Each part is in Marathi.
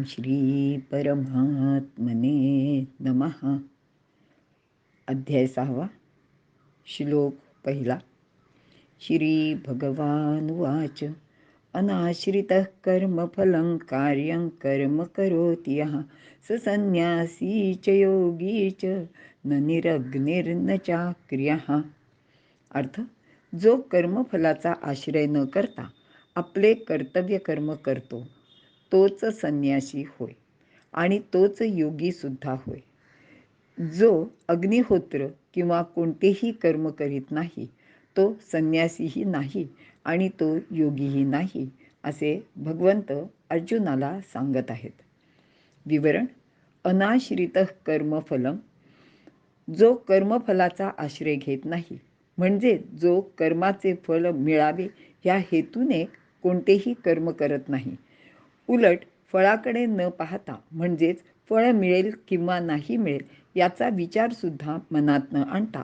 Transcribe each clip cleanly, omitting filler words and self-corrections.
श्री परमात्मने नमः. अध्याय 6. श्लोक 1. श्री भगवानुवाच. अनाश्रितः कर्मफलं कार्यं कर्म करोति यः स संन्यासी च योगी च न निरग्निर्न चाक्रियः. अर्थ: जो कर्मफलाचा आश्रय न करता आपले कर्तव्य कर्म करतो तोच संन्यासी होय आणि तोच योगी सुद्धा होय. जो अग्निहोत्र किंवा कोणतेही कर्म करीत नाही तो संन्यासीही नाही आणि तो योगीही नाही, असे भगवंत अर्जुनाला सांगत आहेत. विवरण: अनाश्रितः कर्मफलम, जो कर्मफलाचा आश्रय घेत नाही, म्हणजे जो कर्माचे फल मिळावे या हेतूने कोणतेही कर्म करत नाही. उलट फळाकडे न पाहता, म्हणजेच फळ मिळेल किंवा नाही मिळेल याचा विचारसुद्धा मनात न आणता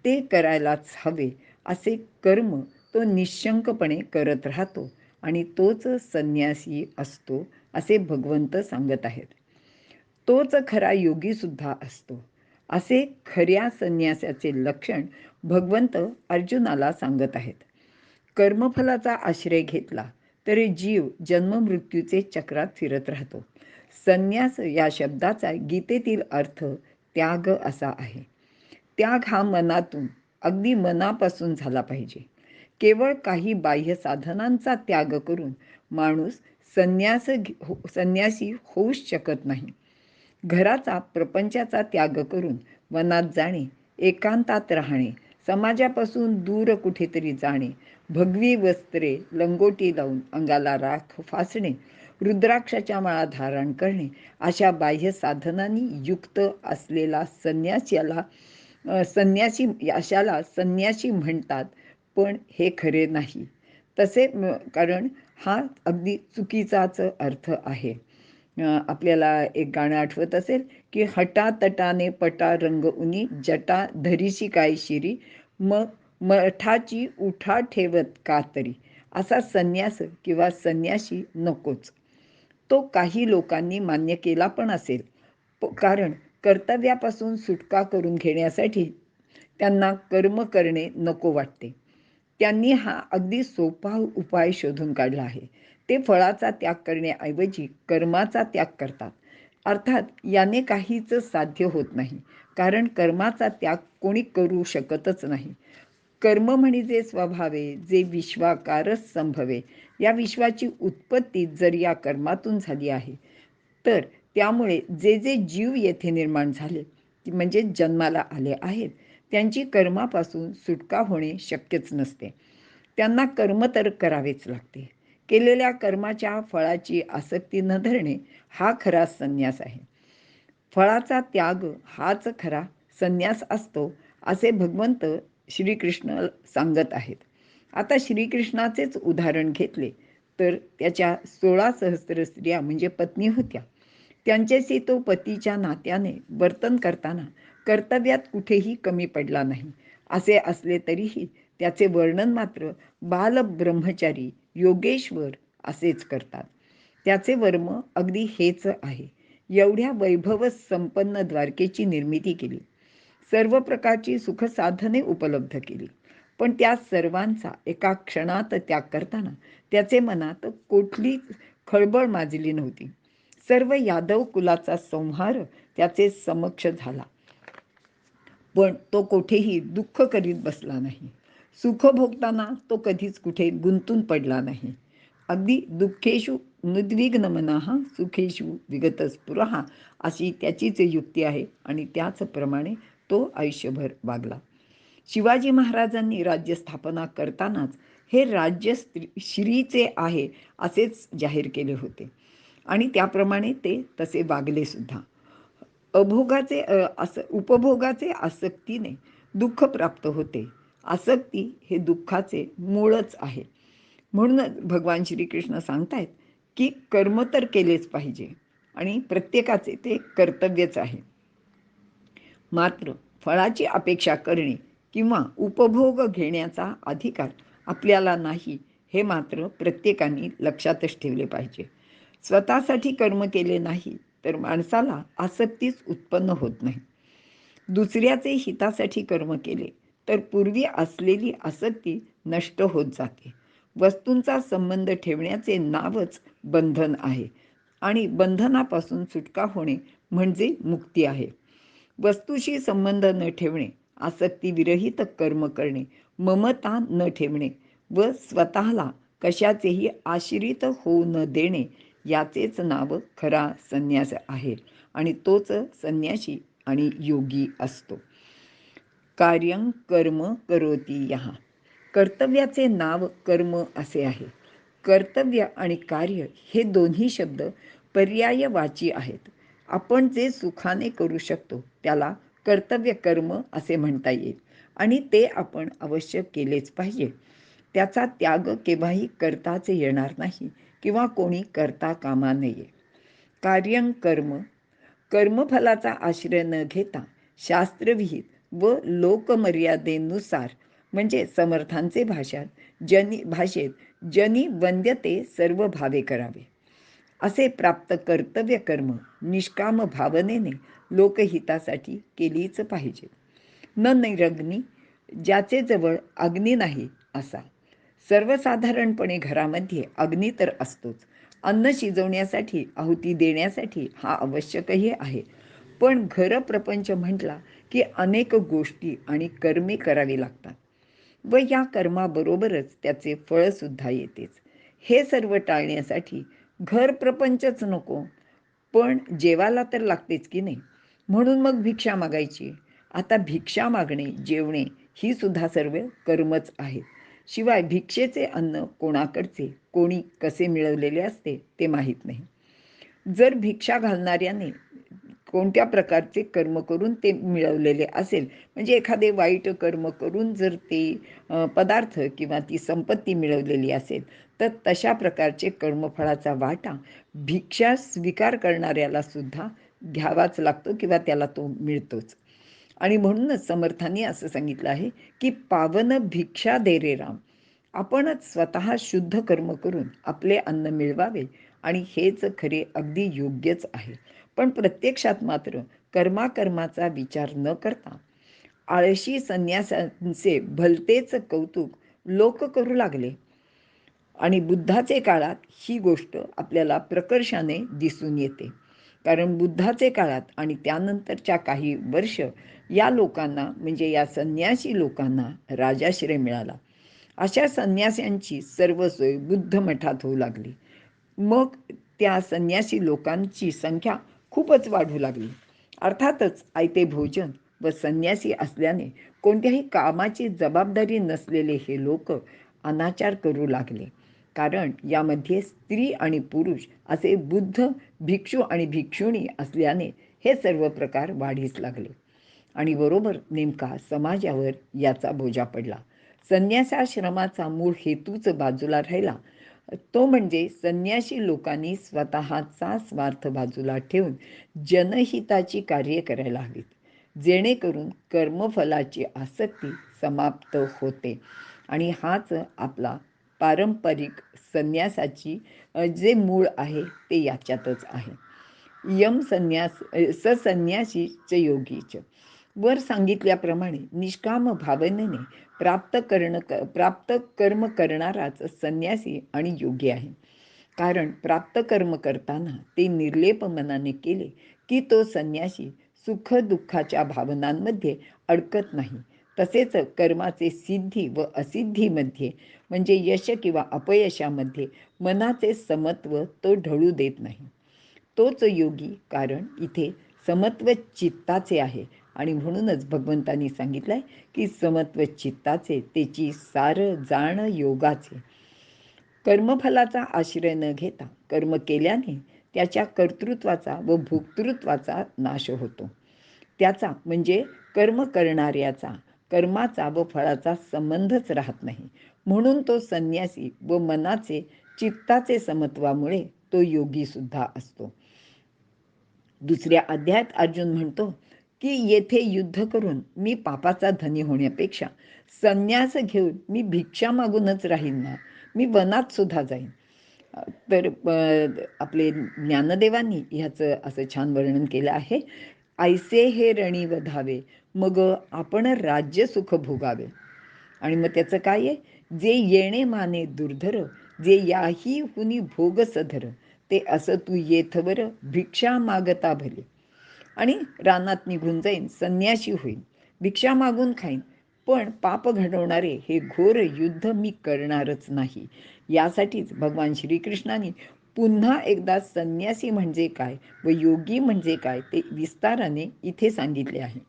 ते करायलाच हवे असे कर्म तो निःशंकपणे करत राहतो आणि तोच संन्यासी असतो, असे भगवंत सांगत आहेत. तोच खरा योगीसुद्धा असतो, असे खऱ्या संन्यासाचे लक्षण भगवंत अर्जुनाला सांगत आहेत. कर्मफलाचा आश्रय घेतला तरी जीव जन्ममृत्यूचे चक्रात फिरत राहतो. संन्यास या शब्दाचा गीतेतील अर्थ त्याग असा आहे. त्याग हा मनातून, अगदी मनापासून झाला पाहिजे. केवळ काही बाह्य साधनांचा त्याग करून माणूस संन्यासी होऊच शकत नाही. घराचा, प्रपंचाचा त्याग करून वनात जाणे, एकांतात राहणे, समाजापासून दूर कुठेतरी जाणे, भगवी वस्त्रे लंगोटी लावून अंगाला राख फासणे, रुद्राक्षाच्या माळा धारण करणे, अशा बाह्य साधनांनी युक्त असलेला अशाला संन्यासी म्हणतात. पण हे खरे नाही तसे, कारण हा अगदी चुकीचाच अर्थ आहे. आपल्याला एक गाणं आठवत असेल की हटातटाने पटा रंग उनी जटा धरीशी काय शिरी मग मठाची उठा ठेवत का तरी, असा संन्यास किंवा संन्यासी नकोच. तो काही लोकांनी मान्य केला पण असेल, कारण कर्तव्यापासून सुटका करून घेण्यासाठी त्यांना कर्म करणे नको वाटते. त्यांनी हा अगदी सोपा उपाय शोधून काढला आहे. ते फळाचा त्याग करण्याऐवजी कर्माचा त्याग करतात. अर्थात याने काहीच साध्य होत नाही, कारण कर्माचा त्याग कोणी करू शकतच नाही. कर्म म्हणजे स्वभावे जे विश्वाकारच संभवे, या विश्वाची उत्पत्ती जर या कर्मातून झाली आहे, तर त्यामुळे जे जे जीव येथे निर्माण झाले, म्हणजे जन्माला आले आहेत, त्यांची कर्मापासून सुटका होणे शक्यच नसते. त्यांना कर्म तर करावेच लागते. केलेल्या कर्माच्या फळाची आसक्ती न धरणे हा खरा संन्यास आहे. फळाचा त्याग हाच खरा संन्यास असतो, असे भगवंत श्रीकृष्ण सांगत आहेत. आता श्रीकृष्णाचेच उदाहरण घेतले तर त्याच्या 16 सहस्त्र स्त्रिया म्हणजे पत्नी होत्या. त्यांच्याशी तो पतीच्या नात्याने वर्तन करताना कर्तव्यात कुठेही कमी पडला नाही. असे असले तरीही त्याचे वर्णन मात्र बालब्रह्मचारी, योगेश्वर असेच करतात. त्याचे वर्म अगदी हेच आहे. एवढ्या वैभव संपन्न द्वारकेची निर्मिती केली, सर्व प्रकारची सुखसाधने उपलब्ध केली, पण त्या सर्वांचा एका क्षणात त्याग करताना त्याचे मनात कुठलीच खळबळ माजली नव्हती. सर्व यादव कुलाचा संहार त्याचे समक्ष झाला, पण तो कोठेही दुःख करीत बसला नाही. सुख भोगताना तो कधीच कुठे गुंतून पडला नाही. अगदी दुःखेषु नुद्विग्न मनाः सुखेषु विगत स्पृहा, अशी त्याचीच युक्ती आहे आणि त्याचप्रमाणे तो आयुष्यभर वागला. शिवाजी महाराजांनी राज्य स्थापना करतानाच हे राज्य श्रीचे आहे असेच जाहीर केले होते आणि त्याप्रमाणे ते तसे वागले सुद्धा. उपभोगाचे आसक्तीने दुःख प्राप्त होते. आसक्ती हे दुःखाचे मूळच आहे. म्हणूनच भगवान श्रीकृष्ण सांगतायत की कर्म तर केलेच पाहिजे आणि प्रत्येकाचे ते कर्तव्यच आहे. मात्र फळाची अपेक्षा करणे किंवा उपभोग घेण्याचा अधिकार आपल्याला नाही, हे मात्र प्रत्येकाने लक्षातच ठेवले पाहिजे. स्वतःसाठी कर्म केले नाही तर माणसाला आसक्तीच उत्पन्न होत नाही. दुसऱ्याचे हितासाठी कर्म केले तर पूर्वी असलेली आसक्ती नष्ट होत जाते. वस्तूंचा संबंध ठेवण्याचे नावच बंधन आहे आणि बंधनापासून सुटका होणे म्हणजे मुक्ती आहे. वस्तूशी संबंध न ठेवणे, आसक्तीविरहित कर्म करणे, ममता न ठेवणे व स्वतःला कशाचेही आश्रित होऊ न देणे याचेच नाव खरा संन्यास आहे आणि तोच संन्यासी आणि योगी असतो. कार्यं कर्म करोति यः. कर्तव्याचे नाव कर्म असे आहे. कर्तव्य आणि कार्य हे दोन्ही शब्द पर्यायवाची आहेत. आपण जे सुखाने करू शकतो त्याला कर्तव्य कर्म असे म्हणता येईल आणि ते आपण अवश्य केलेच पाहिजे. त्याचा त्याग केव्हाही करताच येणार नाही किंवा कोणी करता कामा नये. कार्यं कर्म, कर्मफलाचा आश्रय न घेता शास्त्रविहित व लोकमर्यादेनुसार म्हणजे समर्थांचे भाषेत जनी वंद्यते सर्व भावे करावे असे प्राप्त कर्तव्य कर्म निष्काम भावनेने लोकहितासाठी केलीच पाहिजे. न नैरग्नी, ज्याचे जवळ अग्नी नाही असा. सर्वसाधारणपणे घरामध्ये अग्नी तर असतोच. अन्न शिजवण्यासाठी, आहुती देण्यासाठी हा आवश्यकही आहे. पण घर प्रपंच म्हटला की अनेक गोष्टी आणि कर्मे करावी लागतात व या कर्माबरोबरच त्याचे फळसुद्धा येतेच. हे सर्व टाळण्यासाठी घर प्रपंचच नको, पण जेवायला तर लागतेच की नाही. म्हणून मग भिक्षा मागायची. आता भिक्षा मागणे, जेवणे ही सुद्धा सर्व कर्मच आहेत. शिवाय भिक्षेचे अन्न कोणाकडचे, कोणी कसे मिळवलेले असते ते माहीत नाही. जर भिक्षा घालणाऱ्याने कोणत्या प्रकारचे कर्म करून ते मिळवलेले असेल, म्हणजे एखादे वाईट कर्म करून जर ते पदार्थ किंवा ती संपत्ती मिळवलेली असेल, तर तशा प्रकारचे कर्मफळाचा वाटा भिक्षा स्वीकार करणाऱ्याला सुद्धा घ्यावाच लागतो किंवा त्याला तो मिळतोच. आणि म्हणूनच समर्थांनी असं सांगितलं आहे की पावन भिक्षा दे रे राम. आपणच स्वतः शुद्ध कर्म करून आपले अन्न मिळवावे आणि हेच खरे अगदी योग्यच आहे. पण प्रत्यक्षात मात्र कर्माचा विचार न करता आळशी संन्यासांचे भलतेच कौतुक लोक करू लागले आणि बुद्धाचे काळात ही गोष्ट आपल्याला प्रकर्षाने दिसून येते. कारण बुद्धाचे काळात आणि त्यानंतरच्या काही वर्ष या लोकांना म्हणजे या संन्यासी लोकांना राजाश्रय मिळाला. अशा संन्यास्यांची सर्व सोय बुद्ध मठात होऊ लागली. मग त्या संन्यासी लोकांची संख्या खूपच वाढू लागली. अर्थातच आयते भोजन व संन्यासी असल्याने कोणत्याही कामाची जबाबदारी नसलेले हे लोक अनाचार करू लागले. कारण यामध्ये स्त्री आणि पुरुष असे बुद्ध भिक्षू आणि भिक्षुणी असल्याने हे सर्व प्रकार वाढीस लागले आणि बरोबर नेमका समाजावर याचा बोजा पडला. संन्यासाश्रमाचा मूळ हेतूच बाजूला राहिला, तो म्हणजे संन्यासी लोकांनी स्वतःचा स्वार्थ बाजूला ठेवून जनहिताची कार्य करायला हवीत, जेणेकरून कर्मफलाची आसक्ती समाप्त होते. आणि हाच आपला पारंपरिक संन्यासाची जे मूळ आहे ते याच्यातच आहे. यम संन्यास ससन्यासीच योगीच. वर सांगितल्याप्रमाणे निष्काम भावनेने प्राप्त कर्म करणाराच संन्यासी आणि योगी आहे. कारण प्राप्त कर्म करताना ते निर्लेप मनाने केले की तो संन्यासी सुख दुःखाच्या भावनांमध्ये अडकत नाही. तसेच कर्माचे सिद्धी व असिद्धीमध्ये म्हणजे यश किंवा अपयशामध्ये मनाचे समत्व तो ढळू देत नाही. तोच योगी, कारण इथे समत्व चित्ताचे आहे आणि म्हणूनच भगवंतांनी सांगितलंय की समत्व चित्ताचे तेची सार जाण योगाचे. कर्मफलाचा आश्रय न घेता कर्म केल्याने त्याच्या कर्तृत्वाचा व भोक्तृत्वाचा नाश होतो. त्याचा म्हणजे कर्म करणाऱ्याचा कर्माचा व फळाचा संबंधच राहत नाही. म्हणून तो संन्यासी व मनाचे चित्ताचे समत्वामुळे तो योगी सुद्धा असतो. दुसऱ्या अध्यायात अर्जुन म्हणतो की येथे युद्ध करून मी पापाचा धनी होण्यापेक्षा संन्यास घेऊन मी भिक्षा मागूनच राहीन ना, मी वनात सुद्धा जाईन. तर आपले ज्ञानदेवांनी ह्याचं असं छान वर्णन केलं आहे. ऐसे हे रणी वधावे, मग आपण राज्य सुख भोगावे. आणि मग त्याचं काय आहे, जे येणे माने दुर्धर, जे याही हुनी भोग सधर, ते असं तू येथवर भिक्षा मागता भले. आणि रानात निघून जाईन, संन्याशी होईन, भिक्षा मागून खाईन, पण पाप घडवणारे हे घोर युद्ध मी करणारच नाही. यासाठीच भगवान श्रीकृष्णाने पुन्हा एकदा संन्यासी म्हणजे काय व योगी म्हणजे काय ते विस्ताराने इथे सांगितले आहे.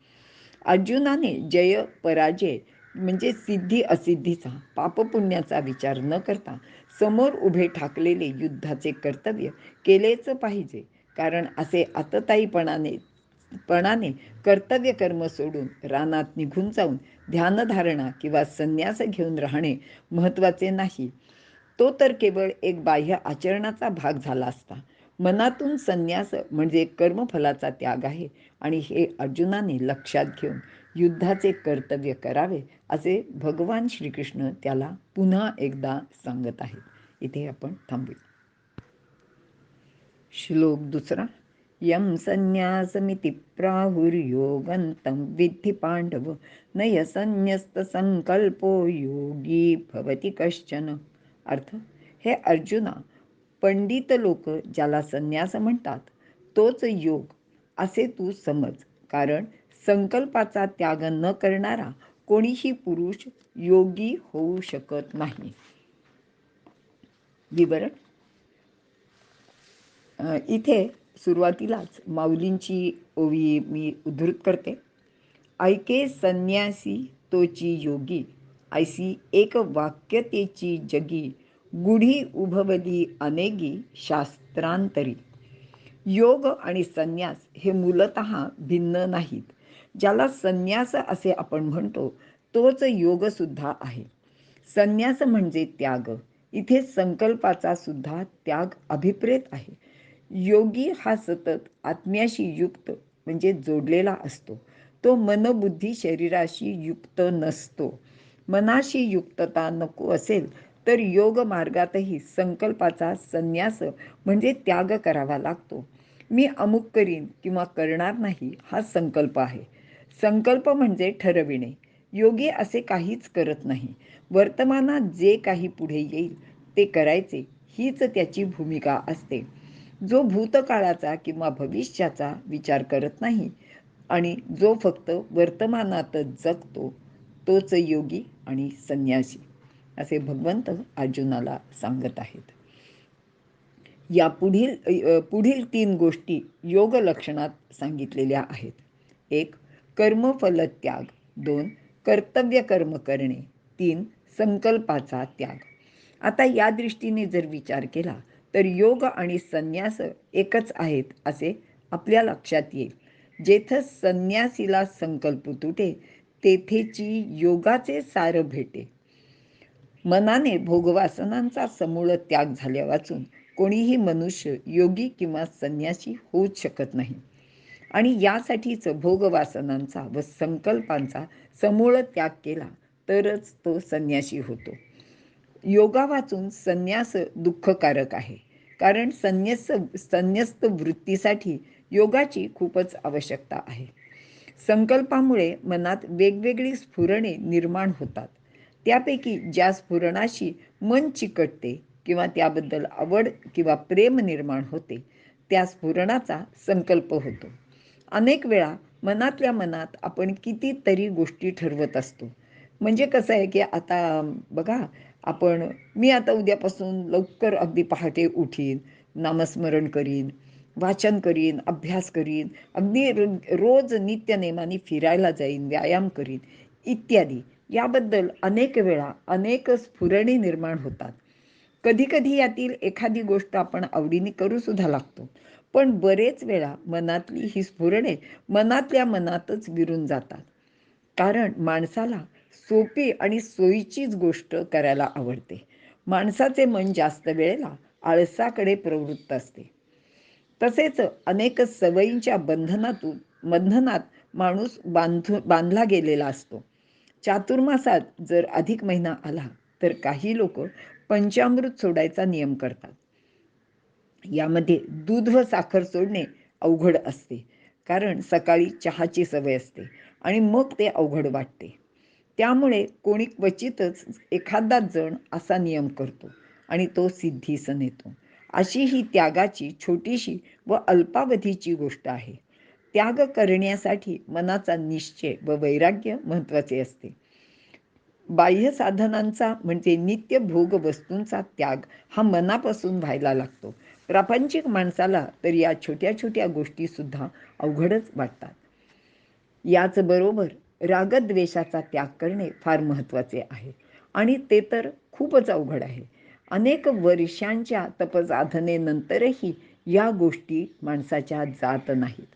अर्जुनाने जय पराजय म्हणजे सिद्धी असिद्धीचा, पापपुण्याचा विचार न करता समोर उभे ठाकलेले युद्धाचे कर्तव्य केलेच पाहिजे. कारण असे आतताईपणाने कर्तव्य कर्म सोडून रानात निघून जाऊन ध्यानधारणा किंवा संन्यास घेऊन राहणे महत्त्वाचे नाही. तो तर केवळ एक बाह्य आचरणाचा भाग झाला असता. मनातून संन्यास म्हणजे कर्मफलाचा त्याग आहे आणि हे अर्जुनाने लक्षात घेऊन युद्धाचे कर्तव्य करावे असे भगवान श्रीकृष्ण त्याला पुन्हा एकदा सांगत आहेत. इथे आपण थांबूया. श्लोक दुसरा. यम संन्यासमिति प्राहुर्योगन्तं विद्धि पांडव, नय संन्यस्त संकल्पो योगी भवति कश्चन. अर्थ, हे अर्जुना, पंडित लोक ज्याला संन्यास म्हणतात तोच योग असे तू समज. कारण संकल्पाचा त्याग न करणारा कोणीही पुरुष योगी होऊ शकत नाही. विवरण. इथे सुरुवातीलाच माऊलींची ओवी मी उद्धृत करते. ऐके संन्यासी तोची योगी, ऐसी एक वाक्यतेची जगी, गुढी उभवली अनेगी शास्त्रांतरी. योग आणि संन्यास हे मूलतः भिन्न नाहीत. ज्याला संन्यास असे आपण म्हणतो तोच योग सुद्धा आहे. संन्यास म्हणजे त्याग. इथे संकल्पाचा सुद्धा त्याग अभिप्रेत आहे. योगी हा सतत आत्म्याशी युक्त म्हणजे जोडलेला असतो. तो मनबुद्धी शरीराशी युक्त नसतो. मनाशी युक्तता नको असेल तर योग मार्गातही संकल्पाचा संन्यास म्हणजे त्याग करावा लागतो. मी अमुक करीन किंवा करणार नाही हा संकल्प आहे. संकल्प म्हणजे ठरविणे. योगी असे काहीच करत नाही. वर्तमानात जे काही पुढे येईल ते करायचे हीच त्याची भूमिका असते. जो भूतकाळाचा किंवा भविष्याचा विचार करत नाही आणि जो फक्त वर्तमानातच जगतो तोच योगी आणि संन्यासी, असे भगवंत अर्जुनाला सांगत आहेत. या पुढील 3 गोष्टी योग लक्षणात सांगितलेल्या आहेत. 1. कर्मफल त्याग. 2. कर्तव्य कर्म करणे. 3. संकल्पाचा त्याग. आता या दृष्टीने जर विचार केला तर योग आणि संन्यास एकच आहेत असे आपल्या लक्षात येईल. जेथे संन्यासीला संकल्प तुटे तेथेची योगाचे सार भेटे. मनाने भोगवासनांचा समूळ त्याग झाल्या वाचून कोणीही मनुष्य योगी किंवा संन्यासी होऊच शकत नाही. आणि यासाठीच भोगवासनांचा व संकल्पांचा समूळ त्याग केला तरच तो संन्यासी होतो. योगा वाचून संन्यास दुःखकारक आहे. कारण संन्यस्त वृत्तीसाठी योगाची खूपच आवश्यकता आहे. संकल्पामुळे मनात वेगवेगळी स्फुरणे निर्माण होतात. त्यापैकी ज्या स्फुरणाशी मन चिकटते किंवा त्याबद्दल आवड किंवा प्रेम निर्माण होते त्या स्फुरणाचा संकल्प होतो. अनेक वेळा मनातल्या मनात आपण कितीतरी गोष्टी ठरवत असतो. म्हणजे कसं आहे की आता बघा, मी आता उद्यापासून लवकर अगदी पहाटे उठीन, नामस्मरण करीन, वाचन करीन, अभ्यास करीन, अगदी रोज नित्यनेमाने फिरायला जाईन, व्यायाम करीन इत्यादी. याबद्दल अनेक वेळा अनेक स्फुरणे निर्माण होतात. कधी कधी यातील एखादी गोष्ट आपण आवडीने करू सुद्धा लागतो. पण बरेच वेळा मनातली ही स्फुरणे मनातल्या मनातच विरून जातात. कारण माणसाला सोपी आणि सोयीचीच गोष्ट करायला आवडते. माणसाचे मन जास्त वेळेला आळसाकडे प्रवृत्त असते. तसेच अनेक सवयींच्या बंधनात माणूस बांधला गेलेला असतो. चातुर्मासात जर अधिक महिना आला तर काही लोक पंचामृत सोडायचा नियम करतात. यामध्ये दूध व साखर सोडणे अवघड असते, कारण सकाळी चहाची सवय असते आणि मग ते अवघड वाटते. त्यामुळे कोणी क्वचितच एखादा जण असा नियम करतो आणि तो सिद्धीस नेतो. अशी ही त्यागाची छोटीशी व अल्पावधीची गोष्ट आहे. त्याग करण्यासाठी मनाचा निश्चय व वैराग्य महत्त्वाचे असते. बाह्य साधनांचा म्हणजे नित्य भोग वस्तूंचा त्याग हा मनापासून व्हायला लागतो. प्रापंचिक माणसाला तर या छोट्या छोट्या गोष्टीसुद्धा अवघडच वाटतात. याचबरोबर रागद्वेषाचा त्याग करणे फार महत्त्वाचे आहे आणि ते तर खूपच अवघड आहे. अनेक वर्षांच्या तपसाधनेनंतरही या गोष्टी माणसाच्या जात नाहीत.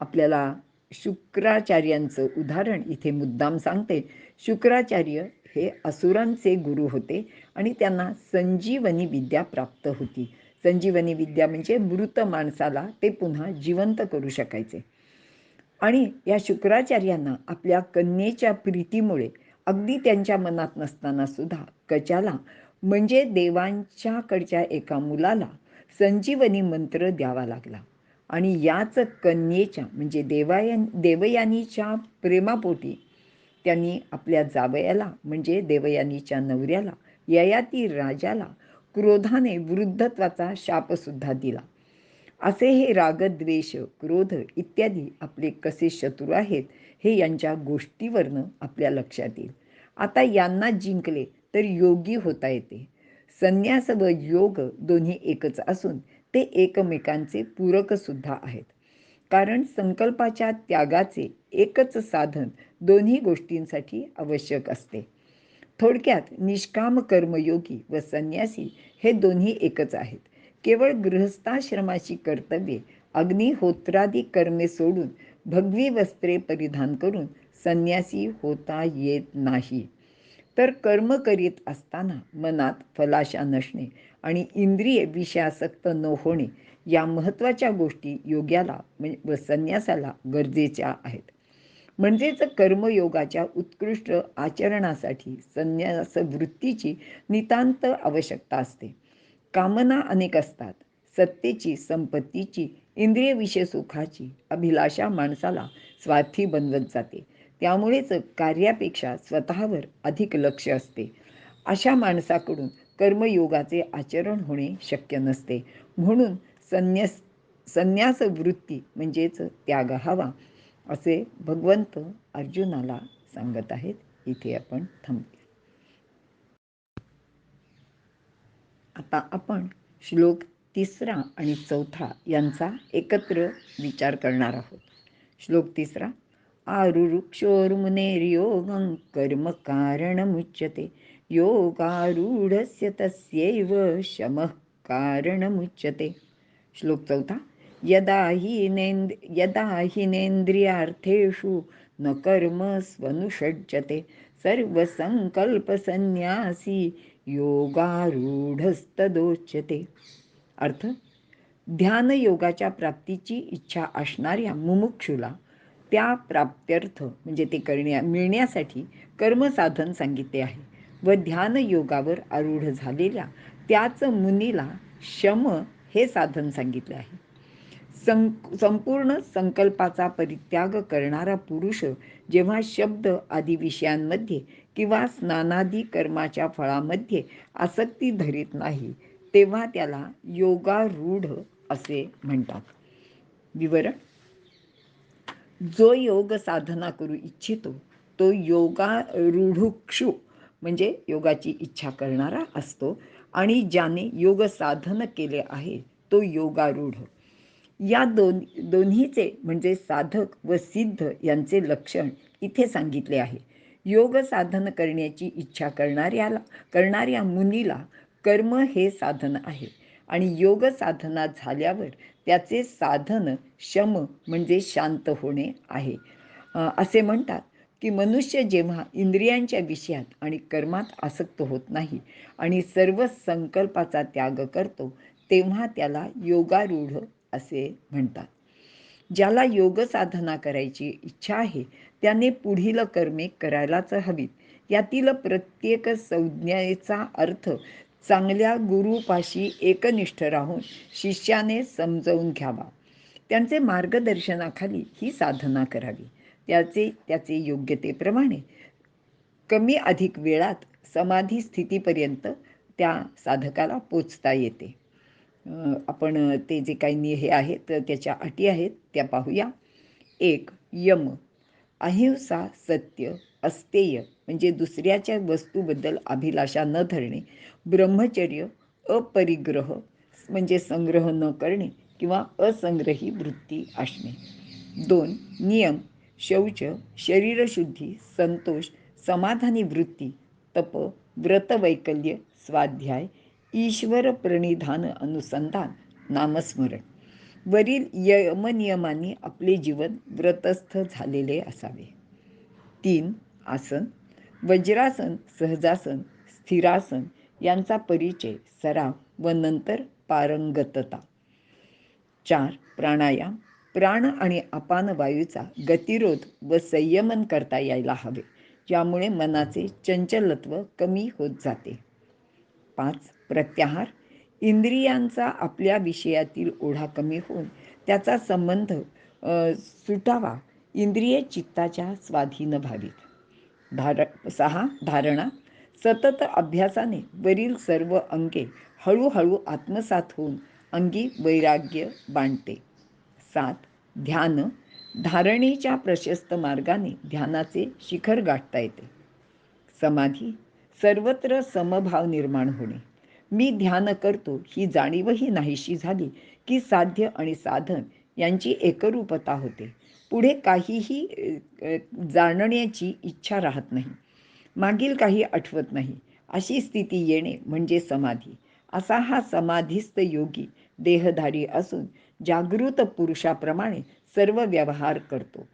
आपल्याला शुक्राचार्यांचं उदाहरण इथे मुद्दाम सांगते. शुक्राचार्य हे असुरांचे गुरु होते आणि त्यांना संजीवनी विद्या प्राप्त होती. संजीवनी विद्या म्हणजे मृत माणसाला ते पुन्हा जिवंत करू शकायचे. आणि या शुक्राचार्यांना आपल्या कन्येच्या प्रीतीमुळे अगदी त्यांच्या मनात नसताना सुद्धा कचाला म्हणजे देवांच्याकडच्या एका मुलाला संजीवनी मंत्र द्यावा लागला आणि याच कन्येच्या म्हणजे देवयानीच्या प्रेमापोटी त्यांनी आपल्या जावयाला म्हणजे देवयानीच्या नवऱ्याला ययाती राजाला क्रोधाने वृद्धत्वाचा शापसुद्धा दिला. असे हे रागद्वेष क्रोध इत्यादी आपले कसे शत्रू आहेत हे यांच्या गोष्टीवरनं आपल्या लक्षात येईल. आता यांना जिंकले तर योगी होता येते. संन्यास व योग दोन्ही एकच असून ते एकमेकांचे पूरकसुद्धा आहेत. कारण संकल्पाच्या त्यागाचे एकच साधन दोन्ही गोष्टींसाठी आवश्यक असते. थोडक्यात निष्काम कर्मयोगी व संन्यासी हे दोन्ही एकच आहेत. केवळ गृहस्थाश्रमाची कर्तव्ये अग्निहोत्रादी कर्मे सोडून भगवी वस्त्रे परिधान करून संन्यासी होता येत नाही. तर कर्म करीत असताना मनात फलाशा नसणे आणि इंद्रिय विषयासक्त न होणे या महत्त्वाच्या गोष्टी योग्याला व संन्यासाला गरजेच्या आहेत. म्हणजेच कर्मयोगाच्या उत्कृष्ट आचरणासाठी संन्यास वृत्तीची नितांत आवश्यकता असते. कामना अनेक असतात. सत्तेची, संपत्तीची, इंद्रिय विषय सुखाची अभिलाषा माणसाला स्वार्थी बनवत जाते. त्यामुळेच कार्यापेक्षा स्वतःवर अधिक लक्ष असते. अशा माणसाकडून कर्मयोगाचे आचरण होणे शक्य नसते. म्हणून संन्यास वृत्ती म्हणजेच त्याग हवा असे भगवंत अर्जुनाला सांगत आहेत. इथे आपण थांबूया. आता आपण श्लोक 3 आणि 4 यांचा एकत्र विचार करणार आहोत. श्लोक 3 आरुरुक्षोर्मुनेर्योगं कर्म कारणमुच्यते योगारूढस्य तस्यैव शमः कारणमुच्यते. श्लोक 4 यदा हिनेन्द्रियार्थेषु न कर्म स्वनुषज्यते सर्वसंकल्पसन्न्यासी योगारूढस्तदोच्यते. अर्थ, ध्यानयोगाच्या प्राप्तीची इच्छा असणाऱ्या मुमुक्षूला त्या प्राप्त्यर्थ म्हणजे ते मिळण्यासाठी कर्मसाधन सांगितले आहे व ध्यानयोगावर आरूढ झालेल्या त्याच मुनीला शम हे साधन सांगितले आहे. संपूर्ण संकल्पाचा परित्याग करणारा पुरुष जेव्हा शब्द आदी विषयांमध्ये किंवा स्नानादी कर्माच्या फळामध्ये आसक्ती धरीत नाही तेव्हा त्याला योगारूढ असे म्हणतात. विवरण, जो योग साधना करू इच्छितो तो योगारूढुक्षु म्हणजे योगाची इच्छा करणारा असतो आणि ज्याने योग साधन केले आहे तो योगारूढ. या दोन्हीचे म्हणजे साधक व सिद्ध यांचे लक्षण इथे सांगितले आहे. योग साधन करण्याची इच्छा करणाऱ्या मुनीला कर्म हे साधन आहे आणि योग साधना झाल्यावर त्याचे साधन शम म्हणजे शांत होणे आहे. असे म्हणतात की मनुष्य जेव्हा इंद्रियांच्या विषयात आणि कर्मात आसक्त होत नाही आणि सर्व संकल्पाचा त्याग करतो तेव्हा त्याला योगारूढ असे म्हणतात. ज्याला योग साधना करायची इच्छा आहे त्याने पुढील कर्मे करायलाच हवीत. यातील प्रत्येक संज्ञेचा अर्थ चांगल्या गुरुपाशी एकनिष्ठ राहून शिष्याने समजावून घ्यावा. त्यांचे मार्गदर्शनाखाली ही साधना करावी. त्याचे योग्यतेप्रमाणे कमी अधिक वेळात समाधी स्थितीपर्यंत त्या साधकाला पोचता येते. आपण ते जे काही हे आहेत तर त्याच्या अटी आहेत त्या पाहूया. 1. यम, अहिंसा, सत्य, अस्तेय म्हणजे दुसऱ्याच्या वस्तूबद्दल अभिलाषा न धरणे. ब्रह्मचर्य, अपरिग्रह म्हणजे संग्रह न करणे किंवा असंग्रही वृत्ती असणे. 2. नियम, शौच, शरीरशुद्धी, संतोष, समाधानी वृत्ती, तप, व्रतवैकल्य, स्वाध्याय, ईश्वर प्रणिधान, अनुसंधान, नामस्मरण. वरील यमनियमांनी आपले जीवन व्रतस्थ झालेले असावे. 3. आसन, वज्रासन, सहजासन, स्थिरासन यांचा परिचय, सराव व नंतर पारंगतता. 4. प्राणायाम, प्राण आणि अपान वायूचा गतिरोध व संयमन करता यायला हवे, ज्यामुळे मनाचे चंचलत्व कमी होत जाते. 5. प्रत्याहार, इंद्रियांचा आपल्या विषयातील ओढा कमी होऊन त्याचा संबंध सुटावा, इंद्रिये चित्ताच्या स्वाधीन व्हावीत. 6. धारणा, सतत अभ्यासाने वरील सर्व अंगे हळूहळू आत्मसात होऊन अंगी वैराग्य बांधते. 7. ध्यान, धारणेच्या प्रशस्त मार्गाने ध्यानाचे शिखर गाठता येते. समाधी, सर्वत्र समभाव निर्माण होणे. मी ध्यान करतो ही जाणीवही नाहीशी झाली की साध्य आणि साधन यांची एकरूपता होते. पुढे काहीही जाणण्याची इच्छा राहत नाही, मागील काही आठवत नाही. अशी स्थिती येणे म्हणजे समाधी. असा हा समाधीस्थ योगी देहधारी असून जागृत पुरुषाप्रमाणे सर्व व्यवहार करतो.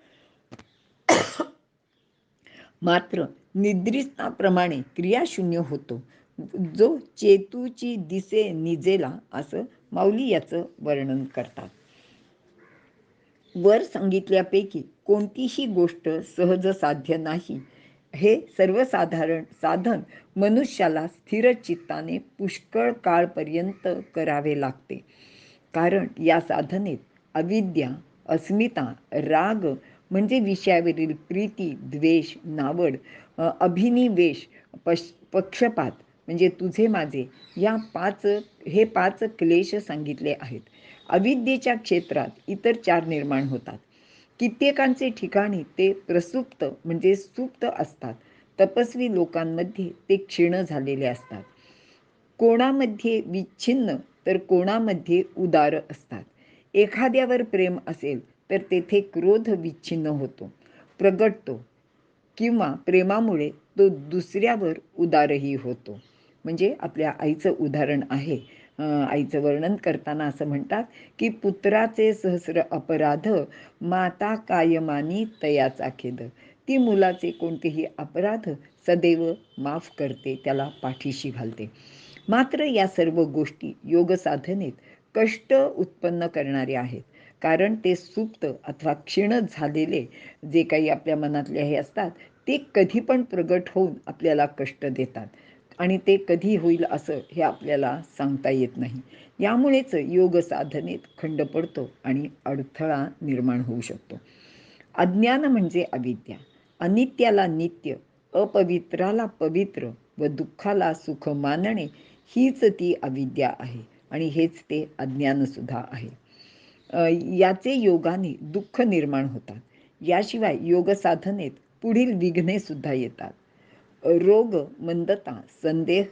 मात्र निद्रिस्ताप्रमाणे क्रियाशून्य होतो, जो चेतूची दिसे निजेला, असं माऊली याचं वर्णन करतात. वर सांगितल्यापैकी कोणतीही गोष्ट सहज साध्य नाही. हे सर्वसाधारण साधन मनुष्याला स्थिर चित्ताने पुष्कळ काळपर्यंत करावे लागते. कारण या साधनेत अविद्या, अस्मिता, राग म्हणजे विषयावरील प्रीती, द्वेष, नावड, अभिनिवेश, पक्षपात म्हणजे तुझे माझे या हे पाच क्लेश सांगितले आहेत. अविद्येच्या क्षेत्रात इतर 4 निर्माण होतात. कित्येकांचे ठिकाणी ते प्रसुप्त म्हणजे सुप्त असतात. तपस्वी लोकांमध्ये ते क्षीण झालेले असतात. कोणामध्ये विच्छिन्न तर कोणामध्ये उदार असतात. एखाद्यावर प्रेम असेल तर तेथे क्रोध विच्छिन्न होतो, प्रगटतो, किंवा प्रेमामुळे तो दुसऱ्यावर उदारही होतो. म्हणजे आपल्या आईचं उदाहरण आहे. आईचं वर्णन करताना असं म्हणतात की पुत्राचे सहस्र अपराध, माता कायमानी तयाचा खेद. ती मुलाचे कोणतेही अपराध सदैव माफ करते, त्याला पाठीशी घालते. मात्र या सर्व गोष्टी योग साधनेत कष्ट उत्पन्न करणारे आहेत. कारण ते सुप्त अथवा क्षीण झालेले जे काही आपल्या मनातले हे असतात ते कधी पण प्रगट होऊन आपल्याला कष्ट देतात आणि ते कधी होईल असं हे आपल्याला सांगता येत नाही. यामुळेच योग साधनेत खंड पडतो आणि अडथळा निर्माण होऊ शकतो. अज्ञान म्हणजे अविद्या. अनित्याला नित्य, अपवित्राला पवित्र व दुःखाला सुख मानणे हीच ती अविद्या आहे आणि हेच ते अज्ञान सुद्धा आहे. याचे योगाने दुःख निर्माण होतात. याशिवाय योग साधनेत पुढील विघ्ने सुद्धा येतात. रोग, मंदता, संदेह,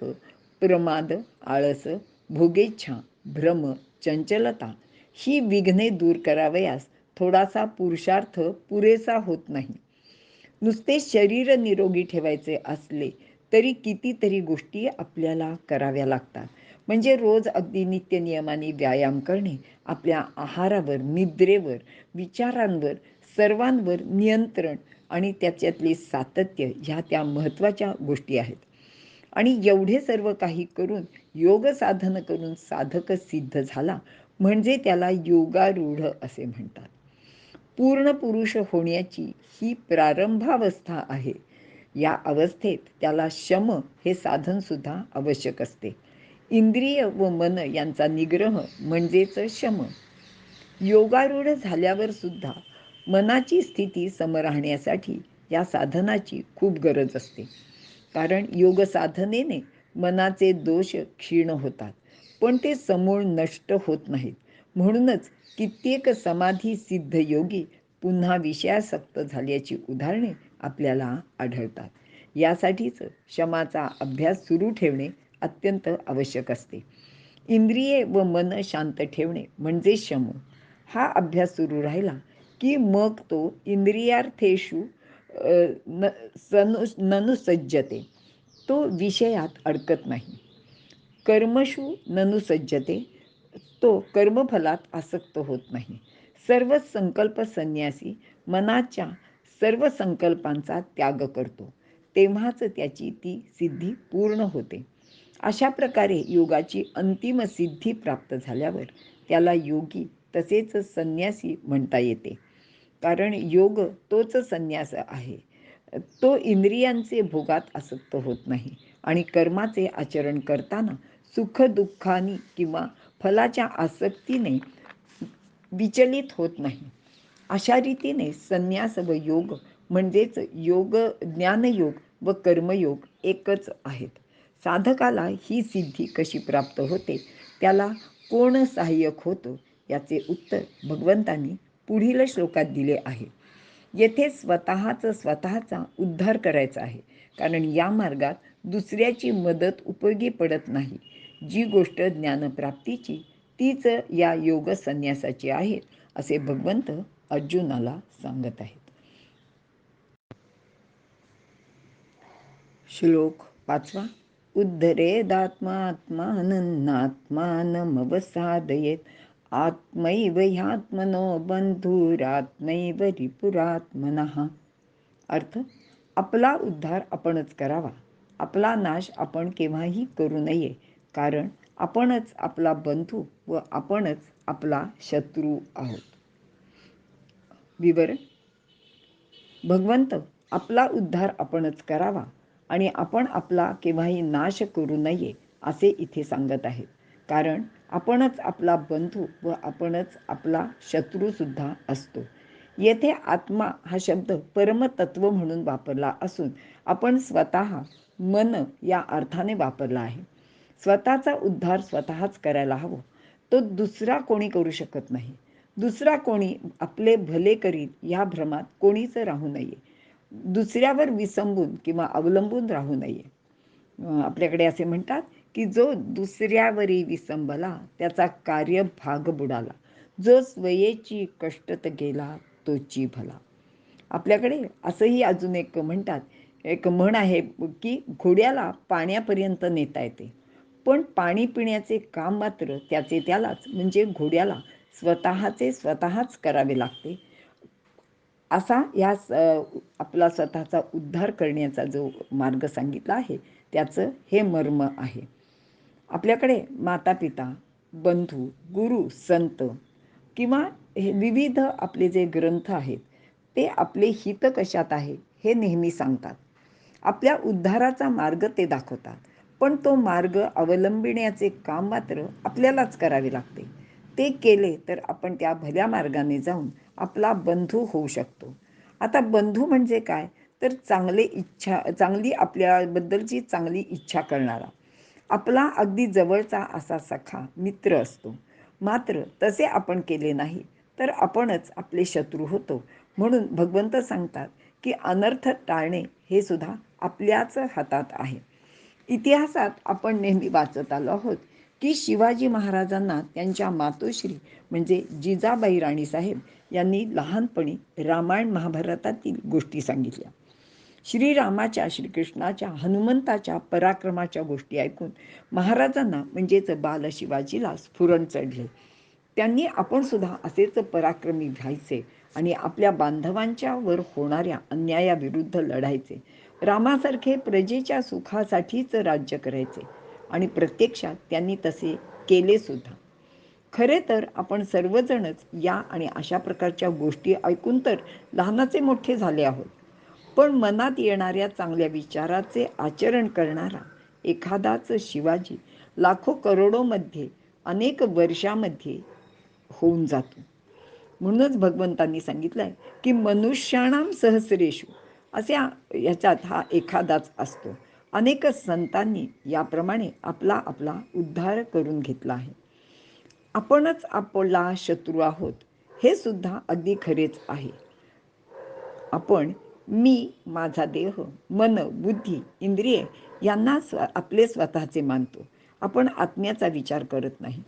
प्रमाद, आळस, भोगेच्छा, भ्रम, चंचलता ही विघ्ने दूर करावयास थोडासा पुरुषार्थ पुरेसा होत नाही. नुसते शरीर निरोगी ठेवायचे असले तरी कितीतरी गोष्टी आपल्याला कराव्या लागतात. म्हणजे रोज अगदी नित्य नियमाने व्यायाम करणे, आपल्या आहारावर, निद्रेवर, विचारांवर, सर्वांवर नियंत्रण आणि त्याच्यातले सातत्य ह्या त्या महत्त्वाच्या गोष्टी आहेत. आणि एवढे सर्व काही करून योग साधन करून साधक सिद्ध झाला म्हणजे त्याला योगारूढ असे म्हणतात. पूर्ण पुरुष होण्याची ही प्रारंभावस्था आहे. या अवस्थेत त्याला शम हे साधन सुद्धा आवश्यक असते. इंद्रिय व मन यांचा निग्रह म्हणजेच शम. योगारूढ झाल्यावर सुद्धा मनाची स्थिती सम राहण्यासाठी या साधनाची खूप गरज असते. कारण योग साधनेने मनाचे दोष क्षीण होतात, पण ते समूळ नष्ट होत नाहीत. म्हणूनच कित्येक समाधी सिद्ध योगी पुन्हा विषयासक्त झाल्याची उदाहरणे आपल्याला आढळतात. यासाठीच शमाचा अभ्यास सुरू ठेवणे अत्यंत आवश्यक असते. इंद्रिये व मन शांत ठेवणे म्हणजे शम. हा अभ्यास सुरू राहिला की मग तो इंद्रियार्थेषु ननु सज्जते, तो विषयात अडकत नाही. कर्मशु ननु सज्जते, तो कर्मफलात आसक्त होत नाही. सर्व संकल्प संन्यासी मनाच्या सर्व संकल्पांचा त्याग करतो, तेव्हाच त्याची ती सिद्धी पूर्ण होते. अशा प्रकारे योगाची अंतिम सिद्धी प्राप्त झाल्यावर त्याला योगी तसेच संन्यासी म्हणता येते. कारण योग तोच संन्यास आहे. तो इंद्रियांचे भोगात आसक्त होत नाही आणि कर्माचे आचरण करताना सुख दुःखानी किंवा फलाच्या आसक्तीने विचलित होत नाही. अशा रीतीने संन्यास व योग म्हणजेच योग, ज्ञानयोग व कर्मयोग एकच आहेत. साधकाला ही सिद्धी कशी प्राप्त होते, त्याला कोण सहाय्यक होतो, याचे उत्तर भगवंतांनी पुढील श्लोकात दिले आहे. येथे स्वतःचा उद्धार करायचा आहे, कारण या मार्गात दुसऱ्याची मदत उपयोगी पडत नाही. जी गोष्ट ज्ञानप्राप्तीची तीच या योग संन्यासाची आहे, असे भगवंत अर्जुनाला सांगत आहेत. श्लोक 5. उद्धरेदात्मात्मानमात्मानमवसादयेत आत्मैव ह्यात्मनो बंधुरात्मैव रिपुरात्मनः. अर्थ: आपला उद्धार आपणच करावा, आपला नाश आपण केव्हाही करू नये, कारण आपणच आपला बंधू व आपणच आपला शत्रू आहोत. विवरण: भगवंत आपला उद्धार आपणच करावा आणि आपण आपला केव्हाही नाश करू नये असे इथे सांगत आहेत, कारण आपणच आपला बंधू व आपणच आपला शत्रूसुद्धा असतो. येथे आत्मा हा शब्द परमतत्व म्हणून वापरला असून आपण स्वतः मन या अर्थाने वापरला आहे. स्वतःचा उद्धार स्वतःच करायला हवं, तो दुसरा कोणी करू शकत नाही. दुसरा कोणी आपले भले करील या भ्रमात कोणीच राहू नये. दुसऱ्यावर विसंबून किंवा अवलंबून राहू नये. आपल्याकडे असे म्हणतात की जो दुसऱ्यावरी विसंबला त्याचा कार्य भाग बुडाला, जो स्वयेची कष्टत गेला तोची भला. आपल्याकडे असंही अजून एक म्हणतात, एक म्हण आहे की घोड्याला पाण्यापर्यंत नेता येते, पण पाणी पिण्याचे काम मात्र त्याचे त्यालाच म्हणजे घोड्याला स्वतःच करावे लागते. असा या आपला स्वतःचा उद्धार करण्याचा जो मार्ग सांगितला आहे त्याचं हे मर्म आहे. आपल्याकडे माता पिता, बंधू, गुरु, संत किंवा हे विविध आपले जे ग्रंथ आहेत ते आपले हित कशात आहे हे नेहमी सांगतात. आपल्या उद्धाराचा मार्ग ते दाखवतात, पण तो मार्ग अवलंबिण्याचे काम मात्र आपल्यालाच करावे लागते. ते केले तर आपण त्या भल्या मार्गाने जाऊन आपला बंधू होऊ शकतो. आता बंधू म्हणजे काय, तर चांगली आपल्याबद्दलची चांगली इच्छा करणारा, आपला अगदी जवळचा असा सखा मित्र असतो. मात्र तसे आपण केले नाही तर आपणच आपले शत्रू होतो. म्हणून भगवंत सांगतात की अनर्थ टाळणे हे सुद्धा आपल्याच हातात आहे. इतिहासात आपण नेहमी वाचत आलो आहोत की शिवाजी महाराजांना त्यांच्या मातोश्री म्हणजे जिजाबाई राणीसाहेब यांनी लहानपणी रामायण महाभारतातील गोष्टी सांगितल्या. श्रीरामाच्या, श्रीकृष्णाच्या, हनुमंताच्या पराक्रमाच्या गोष्टी ऐकून महाराजांना म्हणजेच बाल शिवाजीला स्फुरण चढले. त्यांनी आपण सुद्धा असेच पराक्रमी व्हायचे आणि आपल्या बांधवांच्या वर होणाऱ्या अन्यायाविरुद्ध लढायचे. रामासारखे प्रजेच्या सुखासाठीच राज्य करायचे आणि प्रत्यक्षात त्यांनी तसे केले सुद्धा. खरे तर आपण सर्वजणच या आणि अशा प्रकारच्या गोष्टी ऐकून तर लहानाचे मोठे झाले आहोत. पण मनात येणाऱ्या चांगल्या विचाराचे आचरण करणारा एखादाच शिवाजी लाखो करोडोमध्ये अनेक वर्षामध्ये होऊन जातो. म्हणूनच भगवंतांनी सांगितलंय की मनुष्याणाम सहस्रेषु अशा याच्यात हा एखादाच असतो. अनेक संतांनी याप्रमाणे आपला आपला उद्धार करून घेतला आहे. आपणच आपला शत्रू आहोत हे सुद्धा अगदी खरेच आहे. आपण मी, माझा देह, मन, बुद्धी, इंद्रिये यांना आपले स्वतःचे मानतो. आपण आत्म्याचा विचार करत नाही.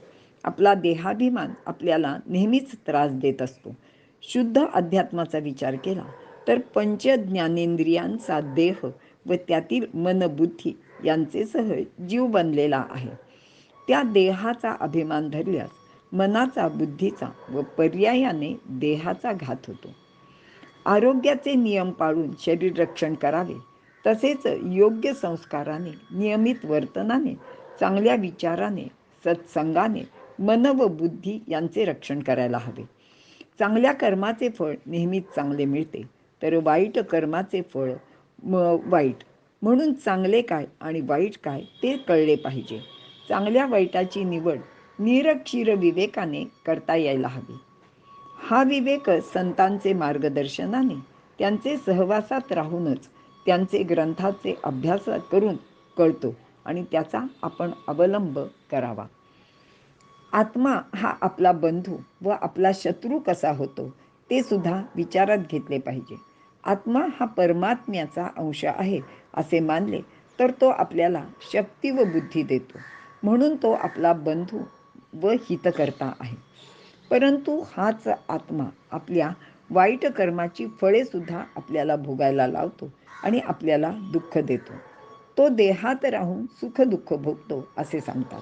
आपला देहाभिमान आपल्याला नेहमीच त्रास देत असतो. शुद्ध अध्यात्माचा विचार केला तर पंच ज्ञानेंद्रियांचा देह व त्यातील मन, बुद्धी यांचेसह जीव बनलेला आहे. त्या देहाचा अभिमान धरल्यास मनाचा, बुद्धीचा व पर्यायाने देहाचा घात होतो. आरोग्याचे नियम पाळून शरीर रक्षण करावे, तसेच योग्य संस्काराने, नियमित वर्तनाने, चांगल्या विचाराने, सत्संगाने मन व बुद्धी यांचे रक्षण करायला हवे. चांगल्या कर्माचे फळ नेहमीच चांगले मिळते, तर वाईट कर्माचे फळ वाईट. म्हणून चांगले काय आणि वाईट काय ते कळले पाहिजे. चांगल्या वाईटाची निवड निरक्षीर विवेकाने करता यायला हवी. हा विवेक संतांचे मार्गदर्शनाने, त्यांचे सहवासात राहूनच, त्यांचे ग्रंथाचे अभ्यास करून कळतो आणि त्याचा आपण अवलंब करावा. आत्मा हा आपला बंधू व आपला शत्रू कसा होतो ते सुद्धा विचारात घेतले पाहिजे. आत्मा हा परमात्म्याचा अंश आहे असे मानले तर तो आपल्याला शक्ती व बुद्धी देतो, म्हणून तो आपला बंधू व हितकर्ता आहे. परंतु हाच आत्मा आपल्या वाईट कर्माची फळे सुद्धा आपल्याला भोगायला लावतो आणि आपल्याला दुःख देतो. तो देहात राहून सुख दुःख भोगतो असे सांगतात.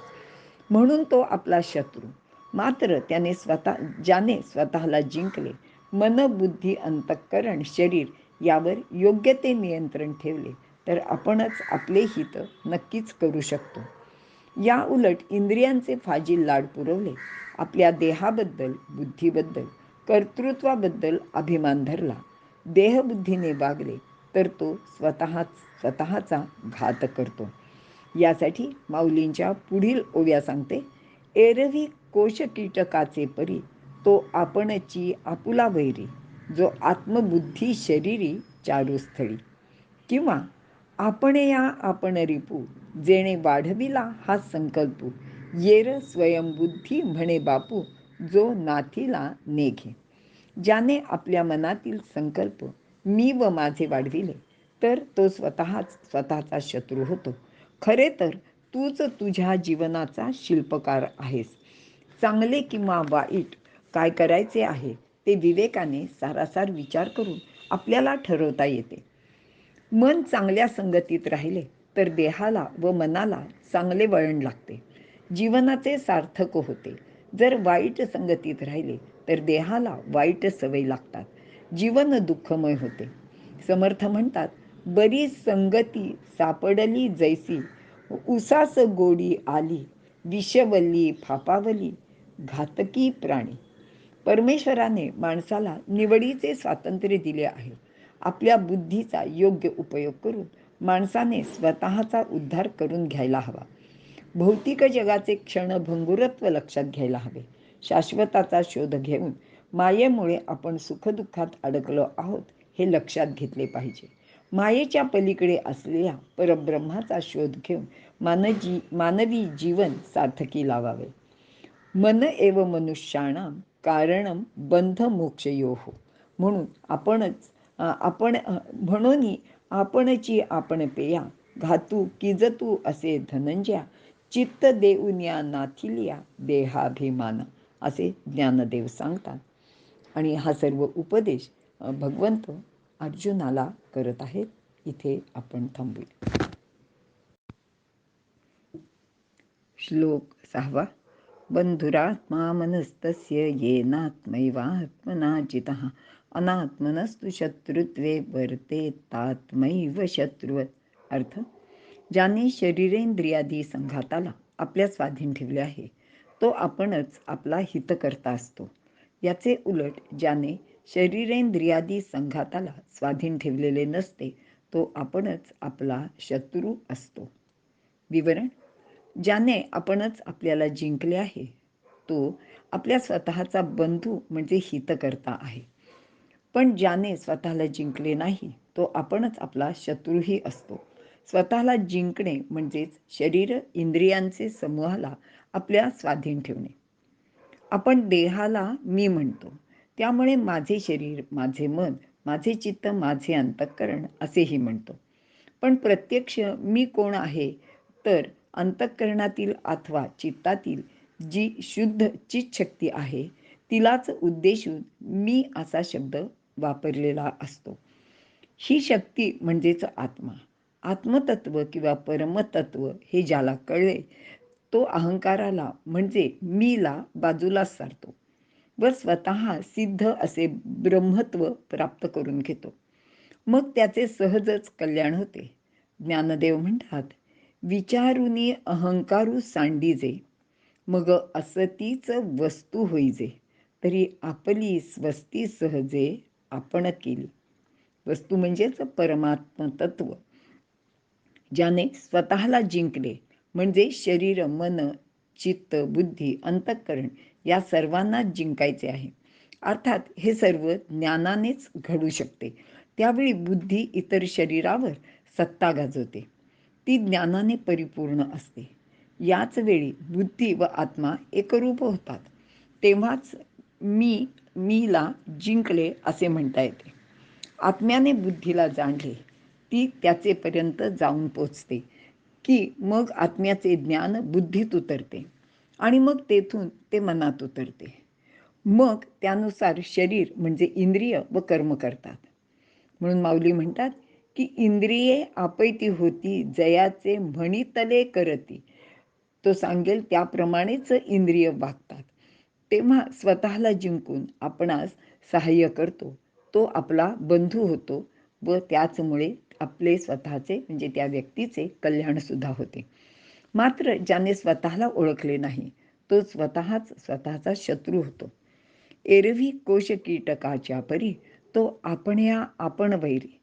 म्हणून तो आपला शत्रू. मात्र ज्याने स्वतःला जिंकले, मन, बुद्धी, अंतःकरण, शरीर यावर योग्य ते नियंत्रण ठेवले तर आपणच आपले हित नक्कीच करू शकतो. या उलट इंद्रियांचे फाजील लाड पुरवले, आपल्या देहाबद्दल, बुद्धीबद्दल, कर्तृत्वाबद्दल अभिमान धरला, देहबुद्धीने वागले तर तो स्वतःचा घात करतो. यासाठी माऊलींच्या पुढील ओव्या सांगते. एरवी कोश कीटकाचे परी, तो आपणची आपुला वैरी, जो आत्मबुद्धी शरीरी चारुस्थळी. किंवा आपण या आपण रिपू, जेणे वाढविला हा संकल्पू, येर स्वयंबुद्धी म्हणे बापू, जो नाथीला नेघे. ज्याने आपल्या मनातील संकल्प मी व माझे वाढविले तर तो स्वतःचा शत्रू होतो. खरे तर तूच तुझ्या जीवनाचा शिल्पकार आहेस. चांगले किंवा वाईट काय करायचे आहे ते विवेकाने सारासार विचार करून आपल्याला ठरवता येते. मन चांगल्या संगतीत राहिले तर देहाला व मनाला चांगले वळण लागते, जीवनाचे सार्थक होते. जर वाईट संगतीत राहिले तर देहाला वाईट सवय लागतात, जीवन दुःखमय होते. समर्थ म्हणतात, बरी संगती सापडली जैसी, उसास गोडी आली, विषवल्ली फापावली, घातकी प्राणी. परमेश्वराने माणसाला निवडीचे स्वातंत्र्य दिले आहे. आपल्या बुद्धीचा योग्य उपयोग करून माणसाने स्वतःचा उद्धार करून घ्यायला हवा. भौतिक जगाचे क्षणभंगुरत्व लक्षात घ्यायला हवे. शाश्वताचा शोध घेऊन मायेमुळे आपण सुखदुःखात अडकलो आहोत हे लक्षात घेतले पाहिजे. मायेच्या पलीकडे असलेल्या परब्रह्माचा शोध घेऊन मानवी जीवन सार्थकी लावावे. मन एव मनुष्याणाम कारणम बंध मोक्षयोः. म्हणून आपणची आपण पेया, घातू किजतू असे धनंजया, चित्त देऊन्या नाथिलिया देहाभिमान असे ज्ञानदेव सांगतात. आणि हा सर्व उपदेश भगवंत अर्जुनाला करत आहेत. इथे आपण थांबूया. श्लोक 6. बंधुरात्मा मनस्तस्य येनात्मैवात्मना जितः, अनात्मनस्तु शत्रुत्वे वर्तेतात्मैव शत्रुवत्. अर्थ, ज्याने शरीरेंद्रियादी संघाताला आपल्या स्वाधीन ठेवले आहे तो आपणच आपला हितकर्ता असतो. याचे उलट ज्याने शरीरेंद्रियादी संघाताला स्वाधीन ठेवलेले नसते तो आपणच आपला शत्रू असतो. विवरण. ज्याने आपणच आपल्याला जिंकले आहे, तो आपल्या स्वतःचा बंधू म्हणजे हितकर्ता आहे. पण ज्याने स्वतःला जिंकले नाही, तो आपणच आपला शत्रूही असतो. स्वतःला जिंकणे म्हणजेच शरीर इंद्रियांचे समूहाला आपल्या स्वाधीन ठेवणे. आपण देहाला मी म्हणतो. त्यामुळे माझे शरीर, माझे मन, माझे चित्त, माझे अंतःकरण असेही म्हणतो. पण प्रत्यक्ष मी कोण आहे? तर अंतःकरणातील अथवा चित्तातील जी शुद्ध चितशक्ती आहे, तिलाच उद्देशून मी असा शब्द वापरलेला असतो. ही शक्ती म्हणजेच आत्मा. आत्मतत्व किंवा परमतत्व हे ज्याला कळले, तो अहंकाराला म्हणजे मीला बाजूलाच सारतो व स्वतः सिद्ध असे ब्रह्मत्व प्राप्त करून घेतो. मग त्याचे सहजच कल्याण होते. ज्ञानदेव म्हणतात, विचारुनी अहंकारू सांडीजे, मग असतीच वस्तू होईजे, तरी आपली स्वस्ती सहजे आपण केली. वस्तू म्हणजेच परमात्म तत्व. ज्याने स्वतःला जिंकले म्हणजे शरीर, मन, चित्त, बुद्धी, अंतःकरण या सर्वांना जिंकायचे आहे. अर्थात हे सर्व ज्ञानानेच घडू शकते. त्यावेळी बुद्धी इतर शरीरावर सत्ता गाजवते. ती ज्ञानाने परिपूर्ण असते. याच वेळी बुद्धी व आत्मा एकरूप होतात. तेव्हाच मीला जिंकले असे म्हणता येते. आत्म्याने बुद्धीला जाणले, ती त्याचेपर्यंत जाऊन पोचते की मग आत्म्याचे ज्ञान बुद्धीत उतरते आणि मग तेथून ते मनात उतरते. मग त्यानुसार शरीर म्हणजे इंद्रिय व कर्म करतात. म्हणून माऊली म्हणतात की इंद्रिये आपैती होती जयाचे म्हणितले करती. तो सांगेल त्याप्रमाणेच इंद्रिय वागतात. तेव्हा स्वतःला जिंकून आपणास सहाय्य करतो, तो आपला बंधू होतो व त्याचमुळे आपले स्वतःचे म्हणजे त्या व्यक्तीचे कल्याणसुद्धा होते. मात्र ज्याने स्वतःला ओळखले नाही, तो स्वतःच स्वतःचा शत्रू होतो. एरवी कोश कीटकाच्या परी तो आपण्या आपण वैरी,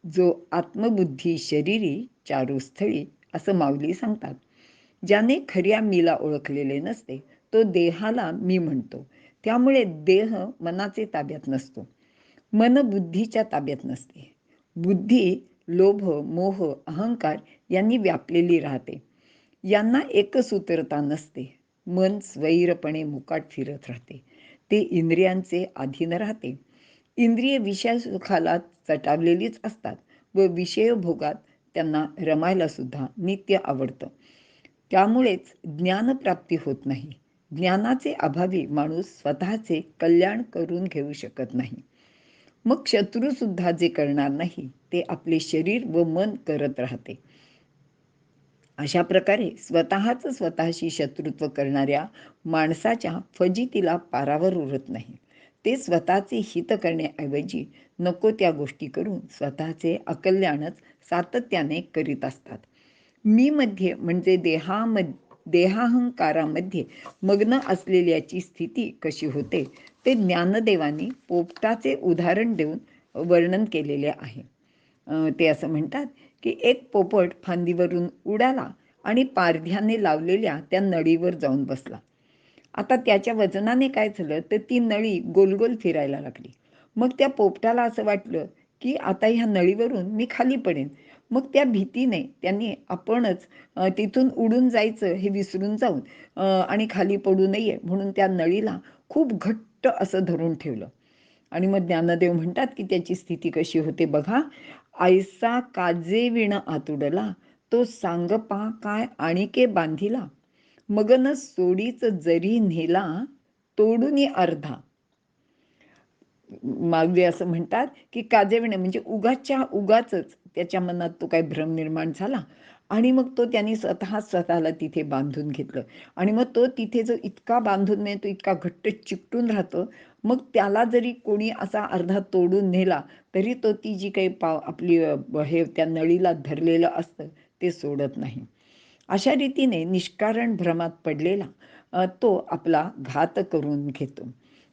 जो आत्मबुद्धी शरीरी चारुस्थळी, असं माऊली सांगतात. ज्याने खऱ्या मीला ओळखलेले नसते, तो देहाला मी म्हणतो. त्यामुळे देह मनाचे ताब्यात नसतो. मन बुद्धीच्या ताब्यात नसते. बुद्धी लोभ, मोह, अहंकार यांनी व्यापलेली राहते. यांना एकसूत्रता नसते. मन स्वैरपणे मुकाट फिरत राहते. ते इंद्रियांचे अधीन राहते. इंद्रिय विषय सुखाला चटावलेलीच असतात व विषयभोगात त्यांना रमायला सुद्धा नित्य आवडतं. त्यामुळेच ज्ञानप्राप्ती होत नाही. ज्ञानाचे अभावी माणूस स्वतःचे कल्याण करून घेऊ शकत नाही. मग शत्रूसुद्धा जे करणार नाही, ते आपले शरीर व मन करत राहते. अशा प्रकारे स्वतःच स्वतःशी शत्रुत्व करणाऱ्या माणसाच्या फजितीला पारावर उरत नाही. ते स्वतःचे हित करण्याऐवजी नको त्या गोष्टी करून स्वतःचे अकल्याणच सातत्याने करीत असतात. मी मध्ये म्हणजे देहाहंकारामध्ये मग्न असलेल्याची स्थिती कशी होते, ते ज्ञानदेवांनी पोपटाचे उदाहरण देऊन वर्णन केलेले आहे. ते असं म्हणतात की एक पोपट फांदीवरून उडाला आणि पारध्याने लावलेल्या त्या नळीवर जाऊन बसला. आता त्याच्या वजनाने काय झालं, तर ती नळी गोलगोल फिरायला लागली. मग त्या पोपटाला असं वाटलं की आता ह्या नळीवरून मी खाली पडेन. मग त्या भीतीने त्यांनी आपणच तिथून उडून जायचं हे विसरून जाऊन आणि खाली पडू नये म्हणून त्या नळीला खूप घट्ट असं धरून ठेवलं. आणि मग ज्ञानदेव म्हणतात की त्याची स्थिती कशी होते बघा. ऐसा काजे विण आतुडला, तो सांगपा काय आणिके बांधिला, मगन सोडीच जरी नेला, तोडून अर्धा. मागवे असं म्हणतात की काजेविणे म्हणजे उगाच्या उगाचच त्याच्या मनात तो काही भ्रम निर्माण झाला आणि मग तो त्यांनी स्वतःला तिथे बांधून घेतलं आणि मग तो तिथे जो इतका बांधून नाही, तो इतका घट्ट चिकटून राहतो. मग त्याला जरी कोणी असा अर्धा तोडून नेला तरी तो ती जी काही आपली हे त्या नळीला धरलेलं असतं ते सोडत नाही. अशा रीतीने निष्कारण भ्रमात पडलेला तो आपला घात करून घेतो.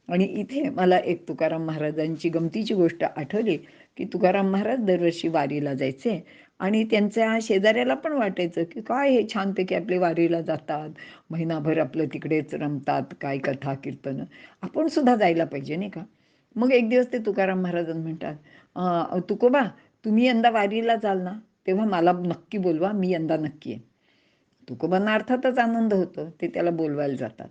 आणि इथे मला एक तुकाराम महाराजांची गमतीची गोष्ट आठवली, की तुकाराम महाराज दरवर्षी वारीला जायचे आणि त्यांच्या शेजाऱ्याला पण वाटायचं, की काय हे छानपैकी आपले वारीला जातात, महिनाभर आपलं तिकडेच रमतात, काय कथा कीर्तनं, आपण सुद्धा जायला पाहिजे नाही का. मग एक दिवस ते तुकाराम महाराज म्हणतात, तुकोबा, तुम्ही यंदा वारीला जाल ना, तेव्हा मला नक्की बोलवा, मी यंदा नक्की येईन. तुकोबांना अर्थातच आनंद होतो, ते त्याला बोलवायला जातात.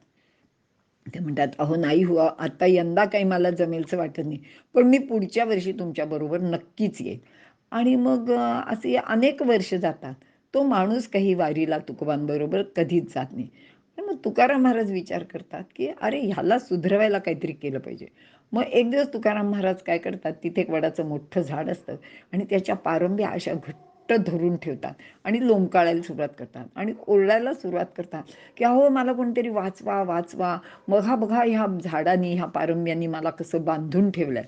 ते म्हणतात, अहो नाही हो, आता यंदा काही मला जमेलचं वाटत नाही, पण मी पुढच्या वर्षी तुमच्याबरोबर नक्कीच येईल. आणि मग असे अनेक वर्ष जातात. तो माणूस काही वारीला तुकोबांबरोबर कधीच जात नाही. पण मग तुकाराम महाराज विचार करतात, की अरे ह्याला सुधरवायला काहीतरी केलं पाहिजे. मग एक दिवस तुकाराम महाराज काय करतात, तिथे एक वडाचं मोठं झाड असतं आणि त्याच्या पारंब्या अशा घट्ट धरून ठेवतात आणि लोंबकाळायला सुरुवात करतात आणि ओरडायला सुरुवात करतात, की अहो मला कोणतरी वाचवा, वाचवा. बघा बघा ह्या झाडांनी, ह्या पारंब्यांनी मला कसं बांधून ठेवलंय.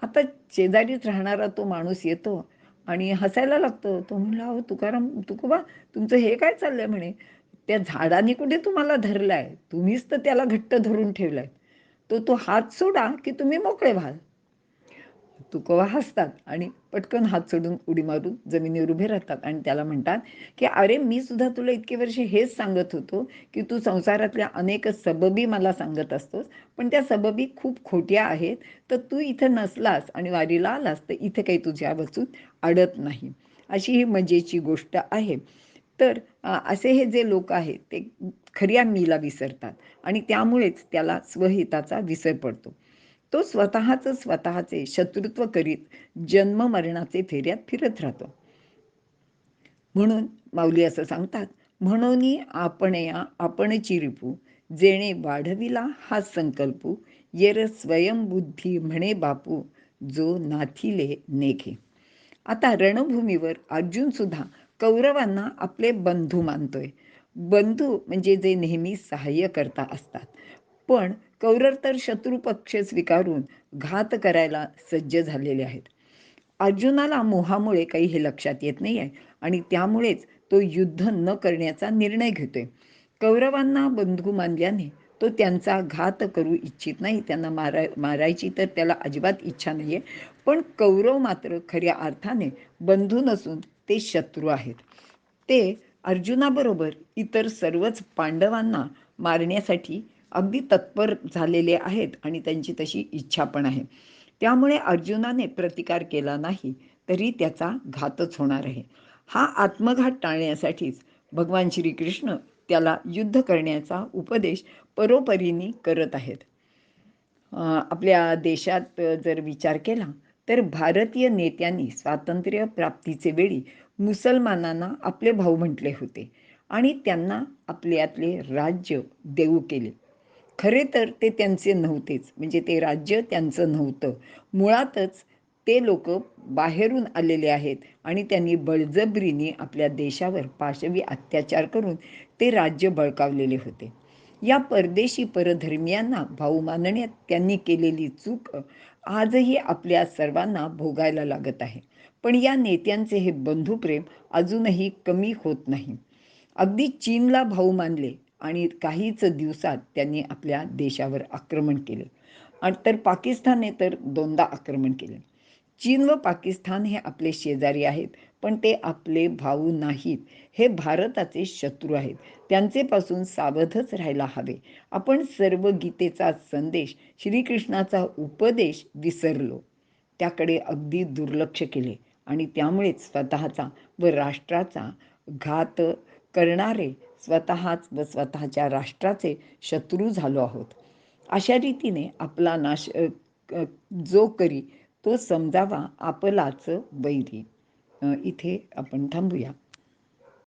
आता शेजारीच राहणारा तो माणूस येतो आणि हसायला लागतो. तो म्हणला, अहो तुकाराम, तुकोबा, तुमचं हे काय चाललंय म्हणे, त्या झाडाने कुठे तुम्हाला धरलाय, तुम्हीच तर त्याला घट्ट धरून ठेवलाय. तो तो हात सोडा की तुम्ही मोकळे व्हाल. तुकोबा हसतात आणि पटकन हात सोडून उडी मारून जमिनीवर उभे राहतात आणि त्याला म्हणतात, की अरे मी सुद्धा तुला इतके वर्ष हेच सांगत होतो, की तू संसारातल्या अनेक सबबी मला सांगत असतोस, पण त्या सबबी खूप खोट्या आहेत. तर तू इथं नसलास आणि वारीला आलास तर इथे काही तुझ्या वचून अडत नाही. अशी ही मजेची गोष्ट आहे. तर असे हे जे लोक आहेत ते खऱ्या मीला विसरतात आणि त्यामुळेच त्याला स्वहिताचा विसर पडतो. तो स्वतःचे शत्रुत्व करीत जन्म-मरणाचे फेऱ्यात फिरत राहतो. म्हणून माऊली असं सांगतात, म्हणूनी आपणया आपणची रिपू, जेणे वाढविला हा संकल्पू, येर स्वयंबुद्धी म्हणे बापू, जो नाथिले नेघे. आता रणभूमीवर अर्जुन सुद्धा कौरवांना आपले बंधू मानतोय. बंधू म्हणजे जे नेहमी सहाय्य करता असतात. पण कौरव तर शत्रू पक्ष स्वीकारून घात करायला सज्ज झालेले आहेत. अर्जुनाला मोहामुळे काही हे लक्षात येत नाही आहे आणि त्यामुळेच तो युद्ध न करण्याचा निर्णय घेतोय. कौरवांना बंधू मानल्याने तो त्यांचा घात करू इच्छित नाही. त्यांना मारायची तर त्याला अजिबात इच्छा नाही आहे. पण कौरव मात्र खऱ्या अर्थाने बंधू नसून ते शत्रू आहेत. ते अर्जुनाबरोबर इतर सर्वच पांडवांना मारण्यासाठी अगदी तत्पर झालेले आहेत आणि त्यांची तशी इच्छा पण आहे. त्यामुळे अर्जुनाने प्रतिकार केला नाही तरी त्याचा घातच होणार आहे. हा आत्मघात टाळण्यासाठीच भगवान श्रीकृष्ण त्याला युद्ध करण्याचा उपदेश परोपरीने करत आहेत. आपल्या देशात जर विचार केला तर भारतीय नेत्यांनी स्वातंत्र्य प्राप्तीचे वेळी मुसलमानांना आपले भाऊ म्हटले होते आणि त्यांना आपल्यातले राज्य देऊ केले. खरे तर ते त्यांचे नव्हतेच, म्हणजे ते राज्य त्यांचं नव्हतं. मुळातच ते लोक बाहेरून आलेले आहेत आणि त्यांनी बळजबरीने आपल्या देशावर पाशवी अत्याचार करून ते राज्य बळकावलेले होते. या परदेशी परधर्मियांना भाऊ मानण्यात त्यांनी केलेली चूक आजही आपल्या सर्वांना भोगायला लागत आहे. पण या नेत्यांचे हे बंधुप्रेम अजूनही कमी होत नाही. अगदी चीनला भाऊ मानले आणि काहीच दिवसात त्यांनी आपल्या देशावर आक्रमण केले. आणि तर पाकिस्तानने तर 2दा आक्रमण केले. चीन व पाकिस्तान हे आपले शेजारी आहेत, पण ते आपले भाऊ नाहीत. हे भारताचे शत्रू आहेत. त्यांचेपासून सावधच राहायला हवे. आपण सर्व गीतेचा संदेश, श्रीकृष्णाचा उपदेश विसरलो. त्याकडे अगदी दुर्लक्ष केले आणि त्यामुळेच स्वतःचा व राष्ट्राचा घात करणारे स्वतःच व स्वतःच्या राष्ट्राचे शत्रू झालो आहोत. अशा रीतीने आपला नाश जो करी तो समजावा आपलाच वैरी. इथे आपण थांबूया.